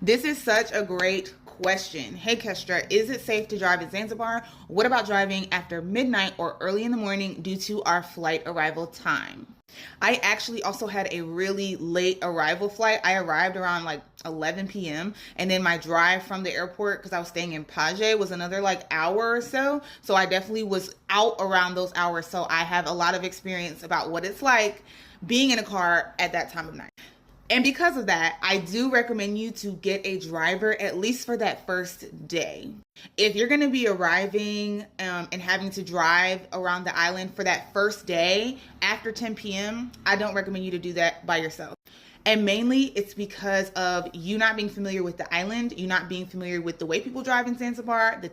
This is such a great question. Hey Kestra, is it safe to drive in Zanzibar? What about driving after midnight or early in the morning due to our flight arrival time? I actually also had a really late arrival flight. I arrived around like 11 p.m. and then my drive from the airport, because I was staying in Paje, was another like hour or so. So I definitely was out around those hours. So I have a lot of experience about what it's like being in a car at that time of night. And because of that, I do recommend you to get a driver at least for that first day. If you're going to be arriving and having to drive around the island for that first day after 10 p.m., I don't recommend you to do that by yourself. And mainly it's because of you not being familiar with the island, you not being familiar with the way people drive in Zanzibar, the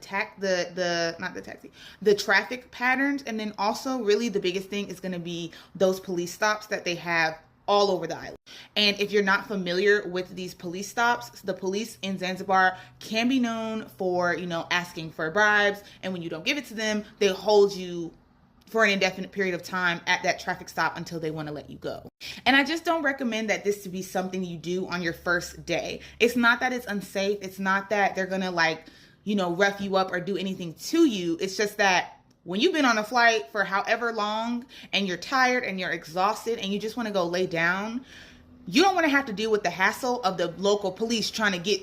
traffic patterns, and then also really the biggest thing is going to be those police stops that they have all over the island. And if you're not familiar with these police stops, the police in Zanzibar can be known for, asking for bribes. And when you don't give it to them, they hold you for an indefinite period of time at that traffic stop until they want to let you go. And I just don't recommend that this to be something you do on your first day. It's not that it's unsafe. It's not that they're going to rough you up or do anything to you. It's just that when you've been on a flight for however long and you're tired and you're exhausted and you just want to go lay down, you don't want to have to deal with the hassle of the local police trying to get,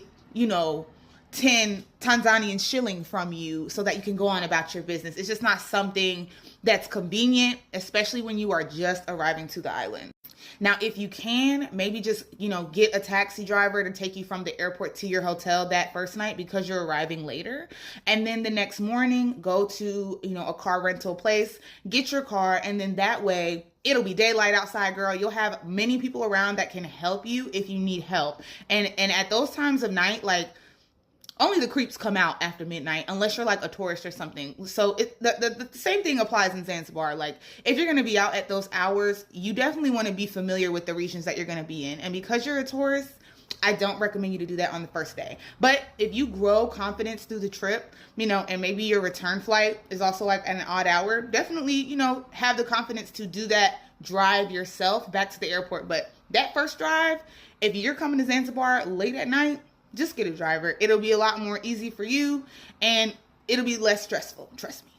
10 Tanzanian shilling from you so that you can go on about your business. It's just not something that's convenient, especially when you are just arriving to the island. Now, if you can, maybe just, get a taxi driver to take you from the airport to your hotel that first night because you're arriving later. And then the next morning, go to, a car rental place, get your car. And then that way it'll be daylight outside, girl. You'll have many people around that can help you if you need help. And at those times of night, like, only the creeps come out after midnight unless you're like a tourist or something. So the same thing applies in Zanzibar. Like if you're going to be out at those hours, you definitely want to be familiar with the regions that you're going to be in. And because you're a tourist, I don't recommend you to do that on the first day. But if you grow confidence through the trip, and maybe your return flight is also like at an odd hour, definitely, have the confidence to do that drive yourself back to the airport. But that first drive, if you're coming to Zanzibar late at night, just get a driver. It'll be a lot more easy for you and it'll be less stressful. Trust me.